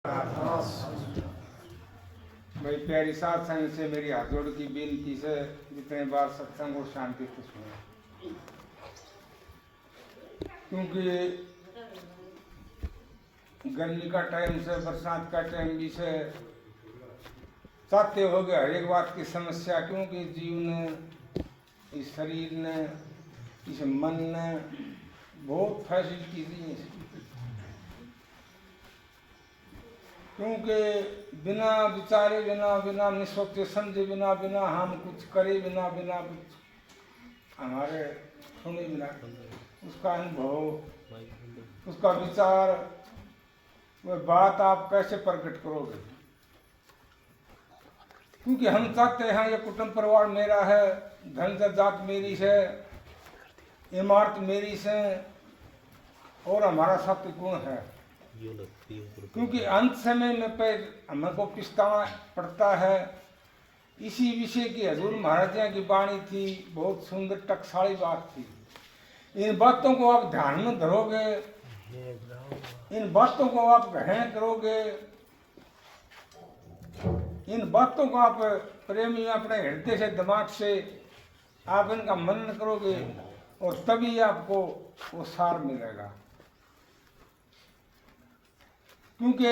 भाई प्यारी साथ संग से मेरी हाथ जोड़ की बेनती से जितने बार सत्संग और शांति से सुने, क्योंकि गर्मी का टाइम से बरसात का टाइम भी से चाहते हो गया हर एक बात की समस्या, क्योंकि जीव ने, इस शरीर ने, इस मन ने बहुत फैसिलिटी दी है, क्योंकि बिना विचारे, बिना निस्वच्छ समझे, बिना हम कुछ करे, बिना कुछ हमारे सुने बिना उसका अनुभव, उसका विचार, वह बात आप कैसे प्रकट करोगे? क्योंकि हम चाहते हैं ये कुटुंब परिवार मेरा है, धन जात मेरी है, इमारत मेरी से, और हमारा सत्य गुण है। क्योंकि अंत समय में पे हमको पछताना पड़ता है। इसी विषय की हजूर महाराज की वाणी थी, बहुत सुंदर टकसाली बात थी। इन बातों को आप ध्यान में धरोगे, इन बातों को आप ग्रहण करोगे, इन बातों को आप प्रेमी अपने हृदय से, दिमाग से आप इनका मनन करोगे, और तभी आपको वो सार मिलेगा। क्योंकि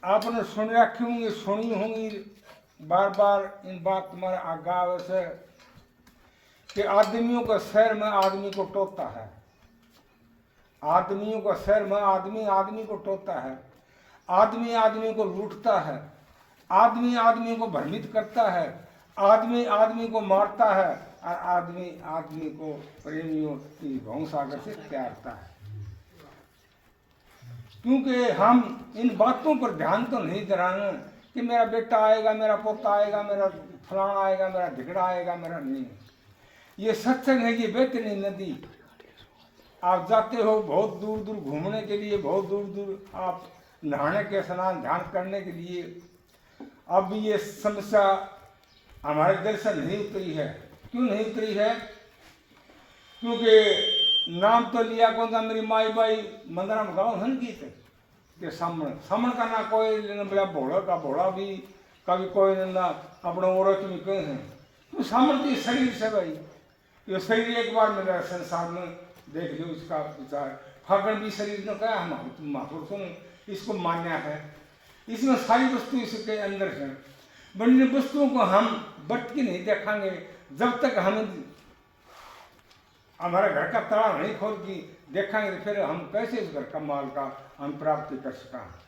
आपने सुन रखी होंगी, सुनी होंगी बार बार इन बात तुम्हारे आगाव से, कि आदमियों का शहर में आदमी को टोकता है, आदमियों का शहर में आदमी को टोकता है, आदमी को लूटता है, आदमी को भ्रमित करता है, आदमी को मारता है, और आदमी को प्रेमियों की भौंसागर से त्यागता है। क्योंकि हम इन बातों पर ध्यान तो नहीं दे रहे कि मेरा बेटा आएगा, मेरा पोता आएगा, मेरा फलाना आएगा, मेरा धिगड़ा आएगा, मेरा नहीं। ये सत्संग है, ये बेतनी नदी। आप जाते हो बहुत दूर दूर घूमने के लिए, बहुत दूर दूर आप नहाने के, स्नान ध्यान करने के लिए। अब ये समस्या हमारे दिल से नहीं उतरी है। क्यों नहीं उतरी है? क्योंकि नाम तो लिया कौन सा, मेरी माई बाई मंदिर में गाँव धन गीत के सामण का ना कोई लेना, बोला भोड़ा का भोड़ा भी, कभी कोई ना अपने औरत में कहे हैं। तो सामर्थ्य शरीर से भाई, ये शरीर एक बार मेरा संसार में देख लो, इसका विचार फागण भी शरीर ने कहा, हम महापुरुषों ने इसको मान्या है। इसमें सारी वस्तु इसके अंदर है। बड़ी वस्तुओं को हम बट के नहीं देखेंगे जब तक हम हमारे घर का ताला नहीं खोल के देखेंगे, तो फिर हम कैसे उस घर का माल का हम प्राप्ति कर सका।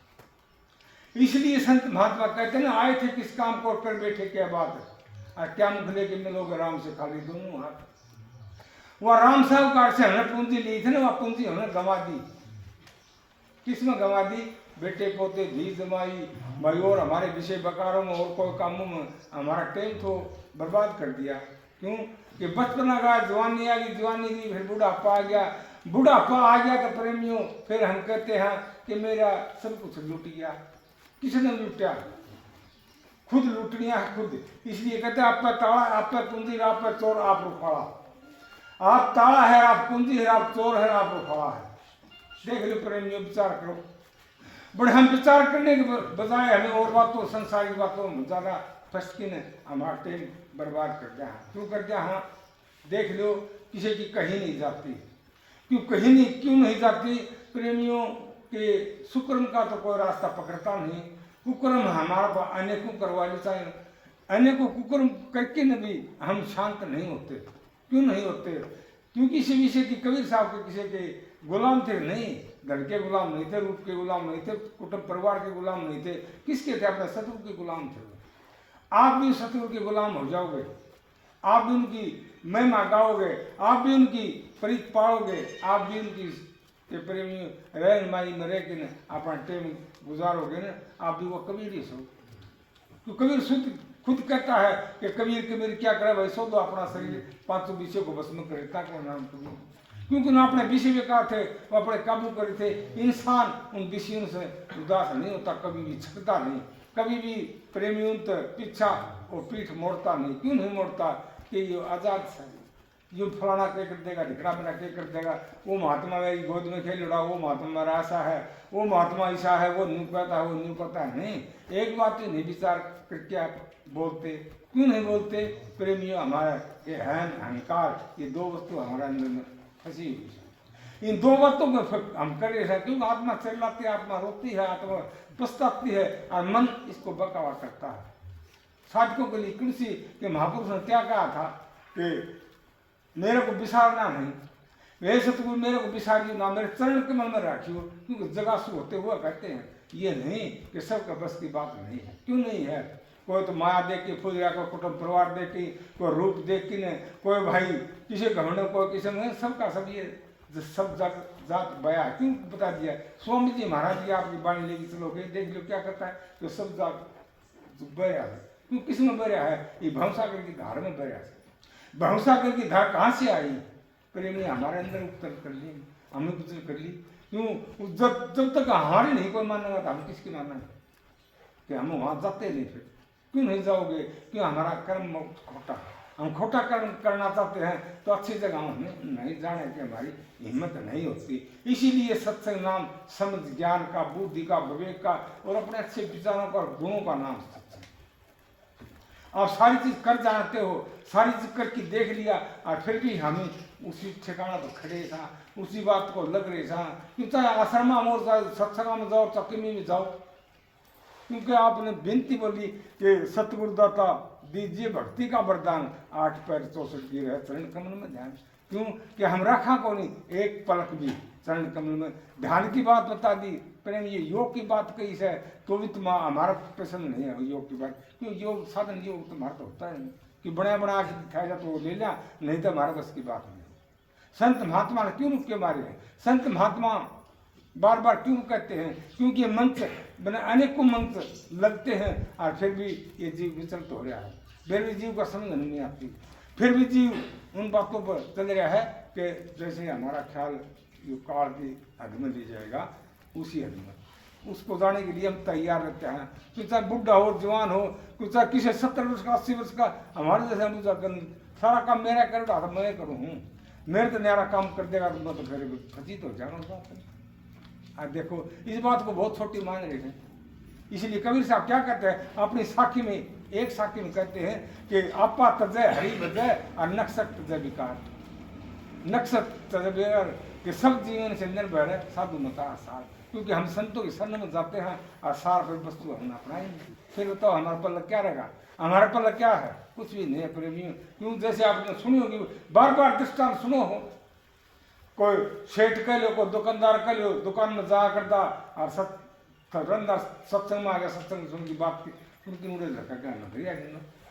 इसलिए संत महात्मा कहते हैं ना, आए थे किस काम को कर बैठे क्या बात है, और क्या मुख लेके मिलोगे राम से खाली दोनों हाथ। वह राम साहूकार से हमने पूंजी ली थी ना, वह पूंजी हमने गंवा दी। किसमें गंवा दी? बेटे पोते धी जमाई भाई, और हमारे विषय बकारों में और कोई कामों में हमारा टाइम तो बर्बाद कर दिया। क्यों कि बचपन आ गया, जवानी आ गई, जवानी की फिर बुढ़ापा आ गया, बुढ़ापा आ गया तो प्रेमियों फिर हम कहते हैं कि मेरा सब कुछ लूट गया। किसने लूटा? खुद लूट लिया है खुद। इसलिए कहते हैं आप पे ताला, आप पे पूंजी, आप पे चोर, आप रुखाड़ा। आप ताला है, आप पूंजी है, आप चोर है, आप रुखाड़ा है। देख लो प्रेमियों, विचार करो। बड़े हम विचार करने के बजाय हमें और बातों, संसारिक बातों में ज़्यादा फंस के ने हमारा टाइम बर्बाद कर दिया। क्यों कर दिया? हाँ देख लो, किसी की कहीं नहीं जाती। क्यों नहीं जाती? प्रेमियों के सुकर्म का तो कोई रास्ता पकड़ता नहीं। कुकर्म हमारा अनेकों करवा लेता है, अनेकों कुकर्म करके न भी हम शांत नहीं होते। क्यों नहीं होते? क्योंकि इसी विषय की कबीर साहब के किसी के गुलाम थे नहीं, घर के गुलाम नहीं थे, रूप के गुलाम नहीं थे, कुटुंब परिवार के गुलाम नहीं थे। किसके थे? अपने शत्रु के गुलाम थे। आप भी शत्रु के गुलाम हो जाओगे, आप भी उनकी महिमा गाओगे, आप भी उनकी प्रीत पाओगे, आप भी उनकी के प्रेमी रहन माई में रह के न अपना टाइम गुजारोगे न, आप भी वो कबीर ही सो। तो कबीर खुद कहता है कि कबीर क्या करे भाई, सो दो अपना शरीर पांचों विषयों को बस में करे, ताकि नाम कबीर। क्योंकि ना अपने विषय में कहा थे, वो अपने काबू करे थे। इंसान उन विषयों से उदास नहीं होता, कभी भी छकता नहीं, कभी भी प्रेमी उन पीछा और पीठ मोड़ता नहीं। क्यों नहीं मोड़ता? कि ये आजाद है, जो फलाना क्या कर देगा, ढिकड़ा मेरा क्या कर देगा, वो महात्मा मेरी गोद में खेल उड़ा, वो महात्मा मेरा ऐसा है, वो महात्मा ऐसा है, वो न्यू कहता है, वो न्यू कहता है। नहीं, एक बात नहीं विचार करके आप बोलते, क्यों नहीं बोलते? प्रेमियों, हमारा ये अहंकार, ये दो वस्तु हमारे अंदर में फंसी हुई है। इन दो बातों में हम कर रहे हैं, क्योंकि आत्मा चिल्लाती है, आत्मा रोती है, आत्मा पछताती है, और मन इसको बकावा करता है। साधकों के लिए कृषि के महापुरुष ने क्या कहा था कि मेरे को विसारना नहीं, वे सतगुरु मेरे को विसारियो ना, मेरे चरण कमल में राखियो, क्योंकि जगासु होते हुए कहते हैं ये नहीं कि सबका बस की बात नहीं है। क्यों नहीं है? कोई तो माया देख के खुद रहा, कोई कुटुंब परिवार देख के, कोई रूप देख के, ने कोई भाई किसी घमंड, कोई किसी में, सबका सब ये सब जात बया। क्यों बता दिया? स्वामी जी महाराज जी आपकी बाणी लेके चलो, देख लो क्या करता है, तो सब जात बया है। क्यों? किस में बया है? ये भवसागर की धार में बया है। भवसागर की धार कहाँ से आई? प्रेमी हमारे अंदर उत्तर कर ली, हमने कुछ कर ली। क्यों? जब तक हमारी नहीं कोई मानेगा तो हम किसकी मानेंगे? कि हम वहाँ जाते नहीं। फिर क्यों नहीं जाओगे? क्यों? हमारा कर्म खोटा, हम खोटा कर्म करना चाहते हैं तो अच्छी जगह हमें नहीं जाने की हमारी हिम्मत नहीं होती। इसीलिए सत्संग नाम समझ ज्ञान का, बुद्धि का, विवेक का और अपने अच्छे विचारों का और गुणों का नाम सत्संग। आप सारी चीज कर जानते हो, सारी चीज करके देख लिया, और फिर भी हमें उसी ठिकाना तो खड़े था, उसी बात को लग रहे था। क्यों? चाहे आश्रम में और चाहे सत्संग में जाओ, चक्की में जाओ, क्योंकि आपने विनती बोली कि सतगुरुदाता दीजिए भक्ति का वरदान, 8 पैर 64 गिर है चरण कमल में ध्यान। क्यों? कि हम रखा को नहीं एक पलक भी चरण कमल में। ध्यान की बात बता दी, प्रेम ये योग की बात कही है, तो भी तुम हमारा प्रसन्न नहीं है योग की बात। क्यों? योग साधन योग तुम्हारा तो होता है नहीं कि बड़ा बड़ा के दिखाएगा तो वो ले लिया, नहीं तो हमारे बस की बात नहीं। संत महात्मा ने क्यों रुके मारे हैं? संत महात्मा बार बार क्यों कहते हैं? क्योंकि मंच बने अनेकों मंच लगते हैं, और फिर भी ये जीव विचलित हो रहा है, फिर भी जीव का समझ नहीं आती, फिर भी जीव उन बातों पर चल रहा है कि जैसे हमारा ख्याल जो काल की हद में ले जाएगा उसी हद में, उसको जाने के लिए हम तैयार रहते हैं। कि चाहे बुढ़ा हो, जवान हो, कुछ चाहे किसी 70 वर्ष का, 80 वर्ष का, हमारे जैसे सारा काम मेरा करेगा तो मैं करूँ, मेरे तो न्यारा काम कर देगा तो मैं तो फिर खचित हो जाऊंगा। आप देखो इस बात को बहुत छोटी मान रहे हैं। इसलिए कबीर साहब क्या कहते हैं अपनी साखी में, एक साखी में कहते हैं कि आपा तजय हरि बजय और नक्सत तजय विकार। नक्सत तजय विकार कि सब जीवन से निर्भर है साधु मता सार। क्योंकि हम संतों की शरण में जाते हैं और सार पर वस्तु हम अपनाएंगे, फिर बताओ हमारा पल्ला क्या रहेगा? हमारा पल्ला क्या है? कुछ भी नहीं है प्रेमियों। क्यों? जैसे आपने सुनी होगी, बार बार दृष्टांत सुनो हो, कोई सेठ कह लो, कोई दुकानदार कह लो, दुकान में जा करता और सत्संग में आ गया, सत्संग सुन की बात की, उनकी मुझे लड़का कहना भैया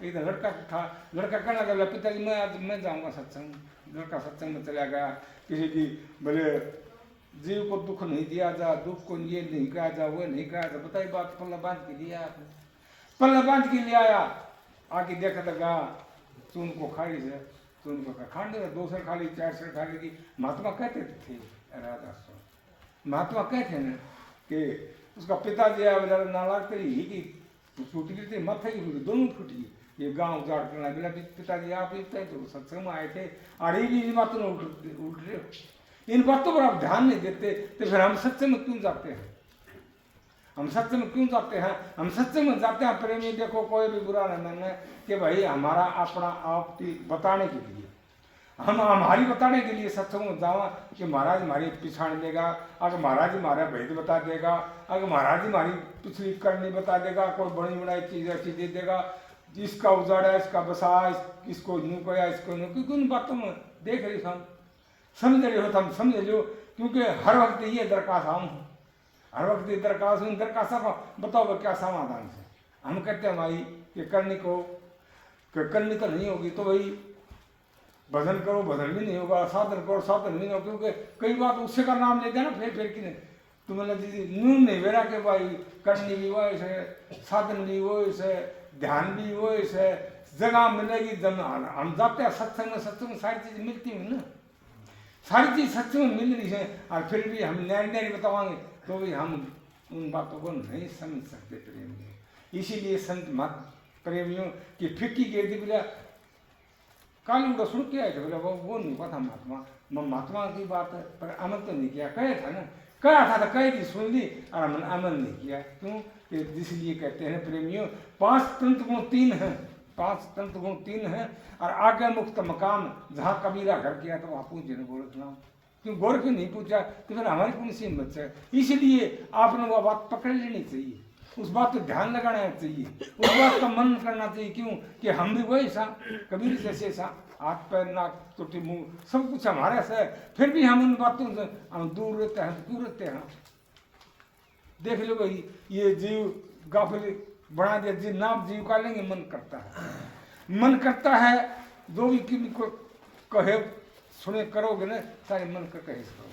एक लड़का था, लड़का कहना कर पिताजी मैं जाऊँगा सत्संग। लड़का सत्संग में चला गया, किसी की बोले जीव को दुख नहीं दिया जा, दुख को ये नहीं कहा जा, वो नहीं कहा जा, बताइए बात। पल्ला बांध के लिया आपने, पल्ला बांध के ले आया, आके देखा लगा चून को खाई से, तो उनको खाने 2 सर खा ली, 4 सर खा ली। महात्मा कहते थे राधा स्वामी, महात्मा कहते ना कि उसका पिताजी आया नालाग तेरी ही की छूट गई थी, माथे की टूटी, दोनों टूट गई। ये गांव उजाड़ करना बिना पिताजी आप तो सत्संग में आए थे, और ये भी इन बातों में उठ रहे हो, इन बातों पर आप ध्यान नहीं देते, तो फिर हम सत्संग में क्यों जाते हैं? हम सत्संग में क्यों जाते हैं? हम सत्संग में जाते हैं प्रेमी, देखो कोई भी बुरा नहीं मानना कि भाई हमारा अपना आप की बताने के लिए, हम हमारी बताने के लिए सत्संग में जावा कि महाराज हमारी पिछाड़ देगा, अगर महाराज हमारा भेद बता देगा, अगर महाराज हमारी पिछली करनी बता देगा, कोई बड़ी बड़ी चीज़ ऐसी दे देगा, इसका उजाड़ा, इसका बसा, इसको यूँ कया, इसको यूँ, क्योंकि उन बातों में देख रहे हम समझ रहे हो, हम समझ लो। क्योंकि हर वक्त ये दरखास्त हम हर वक्त ये दरखास्त बताओ क्या समाधान से? हम कहते हैं भाई कि करनी को करनी तो नहीं होगी, तो भाई भजन करो, भजन भी नहीं होगा, साधन करो, साधन भी नहीं होगा, क्योंकि कई बार उससे का नाम लेते हैं ना फिर कि नहीं तुम्हें नून नहीं बेरा के भाई करनी भी वो से, साधन भी वो से, ध्यान भी वो से, जगह मिलेगी जब हम जाते हैं सत्संग में सारी चीज़ मिलती हुई ना, सारी चीज़ सत्संग में मिल रही है, और फिर भी हम न्यारी बतावाएंगे तो भी हम उन बातों को नहीं समझ सकते प्रेमियों। इसीलिए संत मत प्रेमियों की फिक्की के दिया काली को सुन के आए थे, बोले वो नहीं पता महात्मा, महात्मा की बात है, पर अमल तो नहीं किया। कहे था ना, कहा था तो कह दी, सुन ली, और अमल नहीं किया। क्यों? इसलिए कहते हैं प्रेमियों, 5 तंत्र गुण 3 हैं, 5 तंत्र गुण 3 हैं, और आज्ञा मुक्त मकाम जहाँ कबीरा घर किया तो वहाँ पूछे न गोरख नाम। क्यों गोरख ने नहीं पूछा तो फिर हमारी कौन सी हिम्मत है? इसलिए आपने वो बात पकड़ लेनी चाहिए, उस बात पर ध्यान लगाना चाहिए, उस बात का मन करना चाहिए। क्यों? कि हम भी वही सा कबीर जैसे सा, हाथ पैर नाक टूटी मुंह सब कुछ हमारे से है, फिर भी हम उन बातों से हम दूर रहते हैं। तो क्यों रहते हैं? देख लो भाई, ये जीव गाफिल बना दिया, जीव नाम जीव का लेंगे, मन करता है, मन करता है, जो भी किसी को कहे सुने करोगे ना, सारे मन का कहे करो,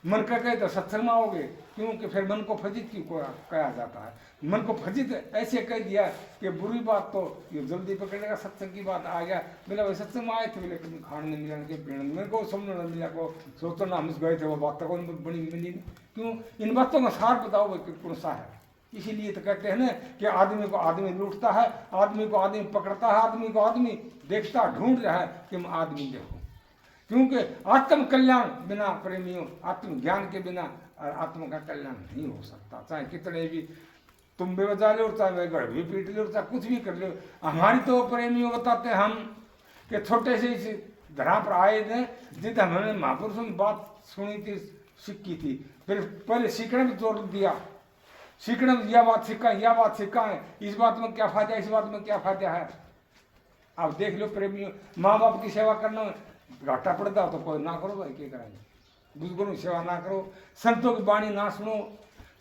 मन का कहे तो सत्संग में आओगे। क्योंकि फिर मन को फजित क्यों कहा जाता है? मन को फजित ऐसे कह दिया कि बुरी बात तो ये जल्दी पकड़ेगा, सत्संग की बात आ गया। बोला भाई सत्संग में आए थे, बोले कभी खाने नहीं मिला के पीने मेरे को समझ नहीं मिला को सोचो ना, हम गए थे वो बात को बड़ी मिली। क्यों? इन बातों का सार बताओ भाई कौन सा है। इसीलिए तो कहते हैं ना कि आदमी को आदमी लूटता है, आदमी को आदमी पकड़ता है, आदमी को आदमी देखता ढूंढ रहा है कि हम आदमी देखो। क्योंकि आत्म कल्याण बिना प्रेमियों, आत्मज्ञान के बिना आत्मा का कल्याण नहीं हो सकता। चाहे कितने भी तुम भी बजा लो, चाहे घर भी पीट लो, चाहे कुछ भी कर लो। हमारी तो प्रेमियों बताते हम कि छोटे से इस धरा पर आए थे, जिद हमने महापुरुषों की बात सुनी थी, सीखी थी, फिर पहले सीखने में जोर दिया, सीखने में यह बात सीखा, यह बात सीखा है, इस बात में क्या फायदा, इस बात में क्या फायदा है। आप देख लो प्रेमियों, माँ बाप की सेवा करना में घाटा पड़ता हो तो कोई ना करो भाई, क्या करेंगे? बुजुर्गों की सेवा ना करो, संतों की वाणी ना सुनो,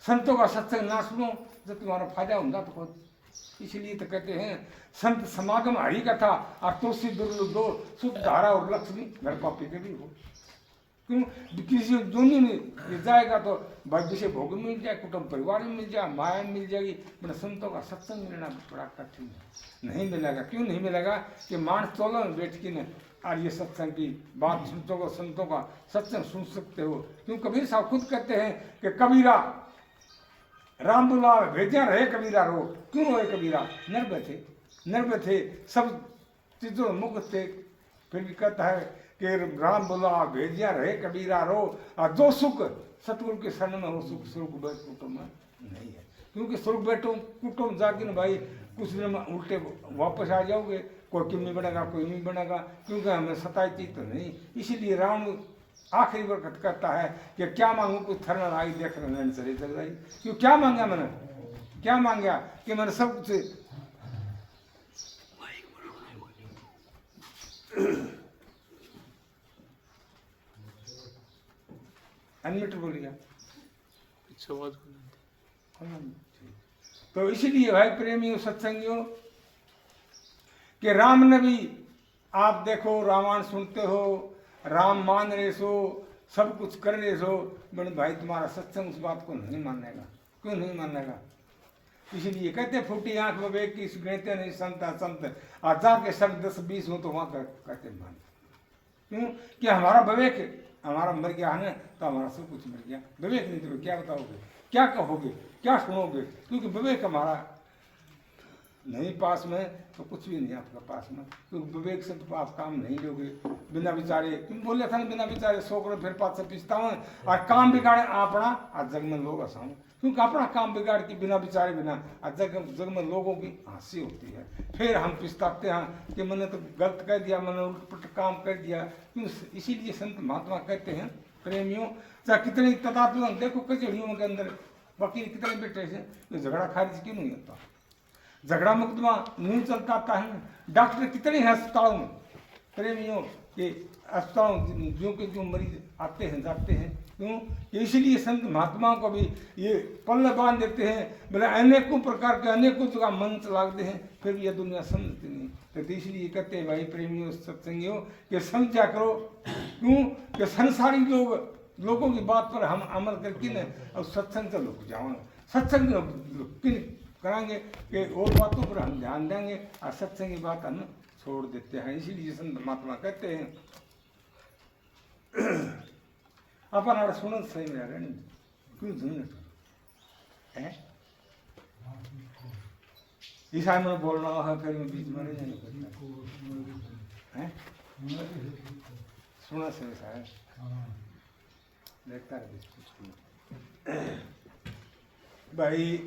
संतों का सत्संग ना सुनो, जब तुम्हारा फायदा होगा तो कोई। इसलिए तो कहते हैं संत समागम हरि कथा और तुलसी दुर्लभ दो, शुद्ध धारा और लक्ष्मी घर पापी के भी हो। क्यों? किसी दुनिया में जाएगा तो भाग्य से भोग मिल जाए, कुटुंब परिवार में मिल जाए, माया मिल जाएगी, पर संतों का सत्संग मिलना बड़ा कठिन है, नहीं मिलेगा। क्यों नहीं मिलेगा? कि मानस तोलो में बैठ के न और ये सत्संग की बात संतों का सत्संग सुन सकते हो। क्यों? कबीर साहब खुद कहते हैं कि कबीरा राम बुला भेजा रहे कबीरा रो। क्यों रोए कबीरा? नर्भ थे, सब चीजों मुक्त थे, फिर भी कहता है कि राम बुला भेजिया रहे कबीरा रो, और जो सुख सतगुरु के शरण में हो, सुख स्वर्ग बैठ कुटुंब में नहीं है। क्योंकि स्वर्ग बैठो कुटुंब जाके न भाई कुछ दिन में उल्टे वापस आ जाओगे, कोई किमी बनेगा, कोई नहीं बनेगा, क्योंकि हमें सताई चीज तो नहीं। इसीलिए रावण आखिरी वक्त कहता है कि क्या मांगू, कुछ थरना आई देख रहे चले चल रही। क्यों? क्या मांगा मैंने? क्या मांगा? कि मैंने सब कुछ अनमिट बोल गया। तो इसीलिए भाई प्रेमियों सत्संगियों कि राम नबी आप देखो, रामायण सुनते हो, राम मान रहे सो, सब कुछ कर रहे सो, बड़े भाई तुम्हारा सत्संग उस बात को नहीं मानेगा। क्यों नहीं मानेगा? इसलिए कहते फूटी आंख विवेक की गणते नहीं संत आजा के सब 10-20 हो तो वहां कहते मान। क्यों? कि हमारा विवेक हमारा मर गया है ना, तो हमारा सब कुछ मर गया। विवेक नहीं तो क्या बताओगे, क्या कहोगे, क्या सुनोगे? क्योंकि विवेक हमारा नहीं पास में तो कुछ भी नहीं आपका पास में। क्योंकि विवेक से तो आप काम नहीं लोगे। बिना विचारे तुम बोले था ना, बिना विचारे सो करो फिर पास से पिछताओ, और काम बिगाड़े अपना आज जग में लोग आसान। क्योंकि अपना काम बिगाड़ के बिना विचारे बिना आज जग में लोगों की हंसी होती है। फिर हम पिछताते हैं कि मैंने तो गलत कह दिया, मैंने उल्ट काम कर दिया। क्यों? इसीलिए संत महात्मा कहते हैं प्रेमियों, चाहे कितने तथात्म देखो कचहरियों के अंदर वकील कितने बैठे हैं, तो झगड़ा खारिज क्यों नहीं होता? झगड़ा मुकदमा नहीं चलता है। डॉक्टर कितने हैं अस्पतालों में प्रेमियों के, अस्पतालों जो के जो मरीज आते हैं जाते हैं। क्यों? इसीलिए संत महात्माओं को भी ये पल्ले बांध देते हैं, बोले अनेकों प्रकार के अनेकों जगह मंत्र लागते हैं, फिर भी यह दुनिया समझती नहीं। तो इसलिए कहते हैं भाई प्रेमियों सत्संगियों कि समझा करो। क्यों? कि संसारी लोगों की बात पर हम अमल करके न और सत्संग से लुक जाओगे, सत्संग कराएंगे कि और बातों पर हम ध्यान देंगे और सत्संग की बात हम छोड़ देते हैं। इसीलिए संत महात्मा कहते हैं अपन सुन सही में रहे नहीं, क्यों झूठ है? ईसाई में बोलना है फिर बीच में नहीं है। सुना से साहब देखता है भाई